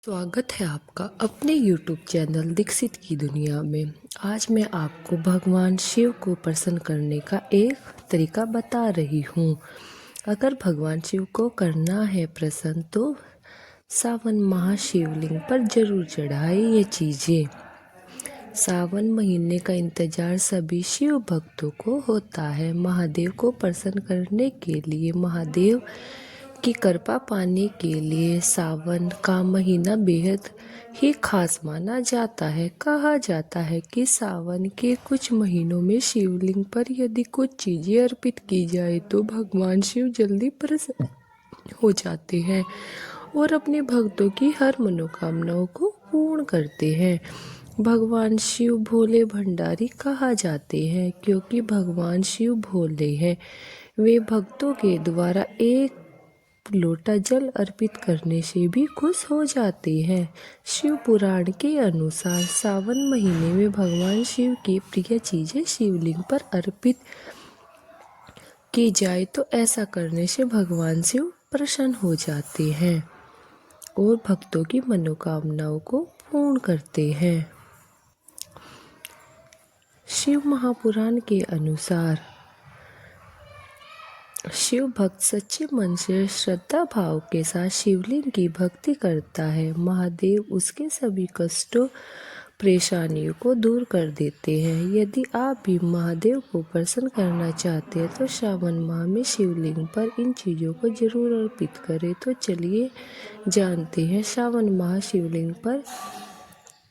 स्वागत है आपका अपने YouTube चैनल दीक्षित की दुनिया में। आज मैं आपको भगवान शिव को प्रसन्न करने का एक तरीका बता रही हूँ। अगर भगवान शिव को करना है प्रसन्न तो सावन महाशिवलिंग पर जरूर चढ़ाए ये चीज़ें। सावन महीने का इंतजार सभी शिव भक्तों को होता है। महादेव को प्रसन्न करने के लिए, महादेव की कृपा पाने के लिए सावन का महीना बेहद ही खास माना जाता है। कहा जाता है कि सावन के कुछ महीनों में शिवलिंग पर यदि कुछ चीज़ें अर्पित की जाए तो भगवान शिव जल्दी प्रसन्न हो जाते हैं और अपने भक्तों की हर मनोकामनाओं को पूर्ण करते हैं। भगवान शिव भोले भंडारी कहा जाते हैं क्योंकि भगवान शिव भोले हैं। वे भक्तों के द्वारा एक लोटा जल अर्पित करने से भी खुश हो जाते हैं। शिव पुराण के अनुसार सावन महीने में भगवान शिव की प्रिय चीजें शिवलिंग पर अर्पित की जाए तो ऐसा करने से भगवान शिव प्रसन्न हो जाते हैं और भक्तों की मनोकामनाओं को पूर्ण करते हैं। शिव महापुराण के अनुसार शिव भक्त सच्चे मन से श्रद्धा भाव के साथ शिवलिंग की भक्ति करता है। महादेव उसके सभी कष्टों परेशानियों को दूर कर देते हैं। यदि आप भी महादेव को प्रसन्न करना चाहते हैं तो श्रावण माह में शिवलिंग पर इन चीज़ों को जरूर अर्पित करें। तो चलिए जानते हैं श्रावण माह शिवलिंग पर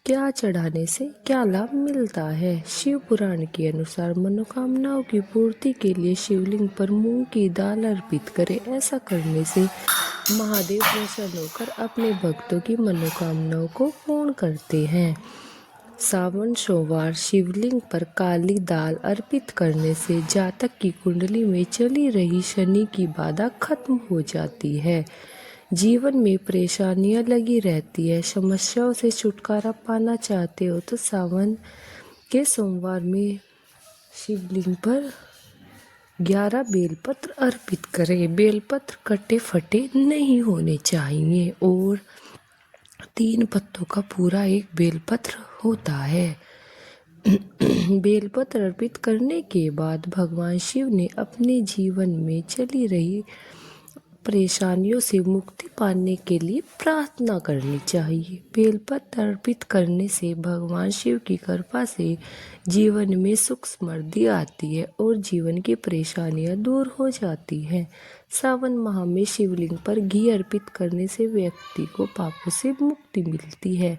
क्या चढ़ाने से क्या लाभ मिलता है। शिव पुराण के अनुसार मनोकामनाओं की पूर्ति के लिए शिवलिंग पर मूंग की दाल अर्पित करें। ऐसा करने से महादेव प्रसन्न होकर अपने भक्तों की मनोकामनाओं को पूर्ण करते हैं। सावन सोमवार शिवलिंग पर काली दाल अर्पित करने से जातक की कुंडली में चली रही शनि की बाधा खत्म हो जाती है। जीवन में परेशानियां लगी रहती है, समस्याओं से छुटकारा पाना चाहते हो तो सावन के सोमवार में शिवलिंग पर 11 बेलपत्र अर्पित करें। बेलपत्र कटे फटे नहीं होने चाहिए और 3 पत्तों का पूरा एक बेलपत्र होता है। बेलपत्र अर्पित करने के बाद भगवान शिव ने अपने जीवन में चली रही परेशानियों से मुक्ति पाने के लिए प्रार्थना करनी चाहिए। बेलपत्र अर्पित करने से भगवान शिव की कृपा से जीवन में सुख समृद्धि आती है और जीवन की परेशानियां दूर हो जाती हैं। सावन माह में शिवलिंग पर घी अर्पित करने से व्यक्ति को पापों से मुक्ति मिलती है।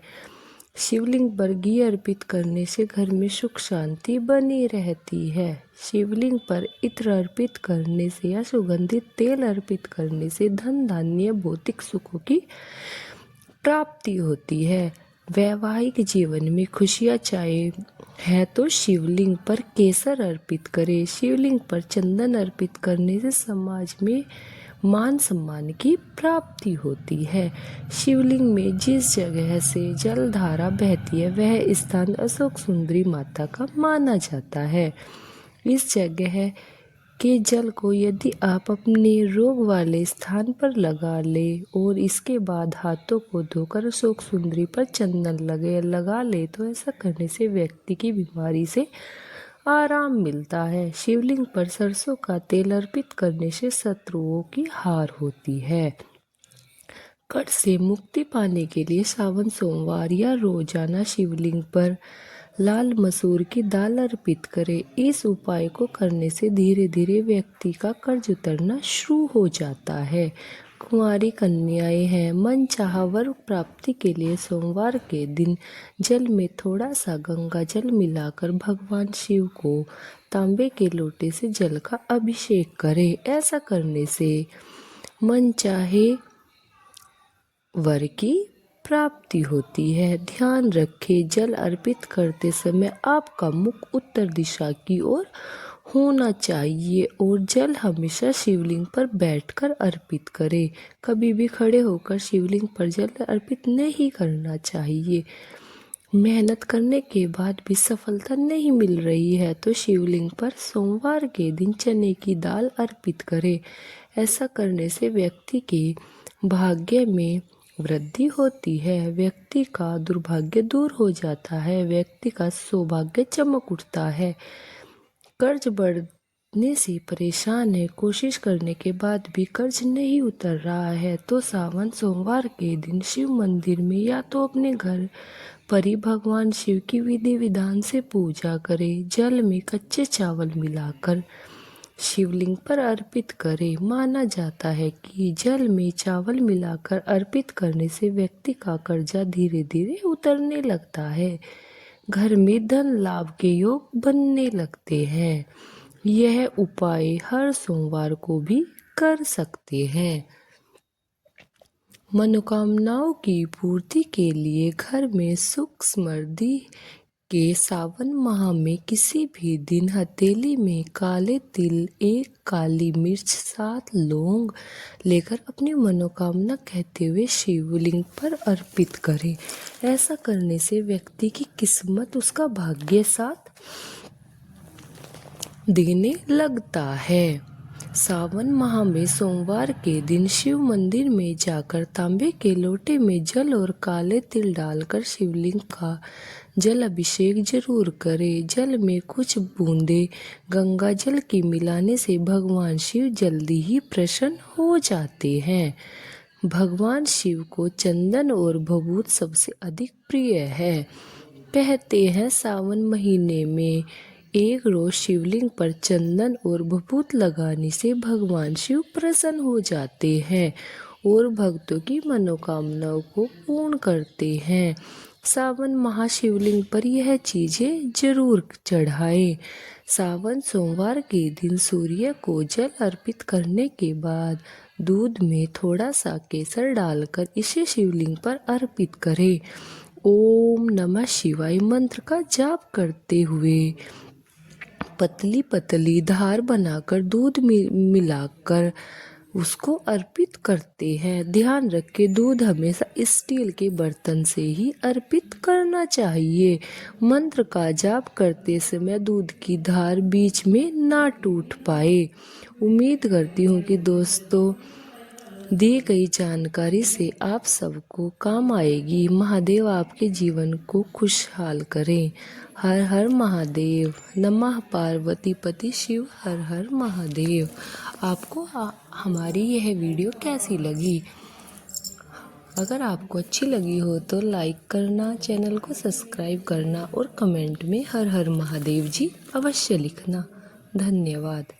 शिवलिंग पर घी अर्पित करने से घर में सुख शांति बनी रहती है। शिवलिंग पर इत्र अर्पित करने से या सुगंधित तेल अर्पित करने से धन धान्य भौतिक सुखों की प्राप्ति होती है। वैवाहिक जीवन में खुशियाँ चाहिए है तो शिवलिंग पर केसर अर्पित करें। शिवलिंग पर चंदन अर्पित करने से समाज में मान सम्मान की प्राप्ति होती है। शिवलिंग में जिस जगह से जल धारा बहती है वह स्थान अशोक सुंदरी माता का माना जाता है। इस जगह के जल को यदि आप अपने रोग वाले स्थान पर लगा ले और इसके बाद हाथों को धोकर अशोक सुंदरी पर चंदन लगा ले तो ऐसा करने से व्यक्ति की बीमारी से आराम मिलता है। शिवलिंग पर सरसों का तेल अर्पित करने से शत्रुओं की हार होती है। कष्ट से मुक्ति पाने के लिए सावन सोमवार या रोजाना शिवलिंग पर लाल मसूर की दाल अर्पित करें। इस उपाय को करने से धीरे धीरे व्यक्ति का कर्ज उतरना शुरू हो जाता है। कुंवारी कन्याएं हैं, मन चाहा वर प्राप्ति के लिए सोमवार के दिन जल में थोड़ा सा गंगा जल मिलाकर भगवान शिव को तांबे के लोटे से जल का अभिषेक करें। ऐसा करने से मन चाहे वर की प्राप्ति होती है। ध्यान रखें, जल अर्पित करते समय आपका मुख उत्तर दिशा की ओर होना चाहिए और जल हमेशा शिवलिंग पर बैठकर अर्पित करें। कभी भी खड़े होकर शिवलिंग पर जल अर्पित नहीं करना चाहिए। मेहनत करने के बाद भी सफलता नहीं मिल रही है तो शिवलिंग पर सोमवार के दिन चने की दाल अर्पित करें। ऐसा करने से व्यक्ति के भाग्य में वृद्धि होती है, व्यक्ति का दुर्भाग्य दूर हो जाता है, व्यक्ति का सौभाग्य चमक उठता है। कर्ज बढ़ने से परेशान है, कोशिश करने के बाद भी कर्ज नहीं उतर रहा है तो सावन सोमवार के दिन शिव मंदिर में या तो अपने घर पर ही भगवान शिव की विधि विधान से पूजा करें। जल में कच्चे चावल मिलाकर शिवलिंग पर अर्पित करें। माना जाता है कि जल में चावल मिलाकर अर्पित करने से व्यक्ति का कर्जा धीरे धीरे उतरने लगता है, घर में धन लाभ के योग बनने लगते हैं। यह उपाय हर सोमवार को भी कर सकते हैं। मनोकामनाओं की पूर्ति के लिए घर में सुख समृद्धि के सावन माह में किसी भी दिन हथेली में काले तिल, 1 काली मिर्च, 7 लौंग लेकर अपनी मनोकामना कहते हुए शिवलिंग पर अर्पित करें। ऐसा करने से व्यक्ति की किस्मत, उसका भाग्य साथ देने लगता है। सावन माह में सोमवार के दिन शिव मंदिर में जाकर तांबे के लोटे में जल और काले तिल डालकर शिवलिंग का जल अभिषेक जरूर करें। जल में कुछ बूंदे गंगा जल की मिलाने से भगवान शिव जल्दी ही प्रसन्न हो जाते हैं। भगवान शिव को चंदन और भभूत सबसे अधिक प्रिय है। कहते हैं सावन महीने में एक रोज शिवलिंग पर चंदन और भभूत लगाने से भगवान शिव प्रसन्न हो जाते हैं और भक्तों की मनोकामनाओं को पूर्ण करते हैं। सावन महाशिवलिंग पर यह चीजें जरूर चढ़ाएं। सावन सोमवार के दिन सूर्य को जल अर्पित करने के बाद दूध में थोड़ा सा केसर डालकर इसे शिवलिंग पर अर्पित करें। ओम नमः शिवाय मंत्र का जाप करते हुए पतली पतली धार बनाकर दूध मिलाकर उसको अर्पित करते हैं। ध्यान रखें, दूध हमेशा स्टील के बर्तन से ही अर्पित करना चाहिए। मंत्र का जाप करते समय दूध की धार बीच में ना टूट पाए। उम्मीद करती हूँ कि दोस्तों दी गई जानकारी से आप सबको काम आएगी। महादेव आपके जीवन को खुशहाल करें। हर हर महादेव। नमः पार्वती पति शिव। हर हर महादेव। आपको हमारी यह वीडियो कैसी लगी? अगर आपको अच्छी लगी हो तो लाइक करना, चैनल को सब्सक्राइब करना और कमेंट में हर हर महादेव जी अवश्य लिखना। धन्यवाद।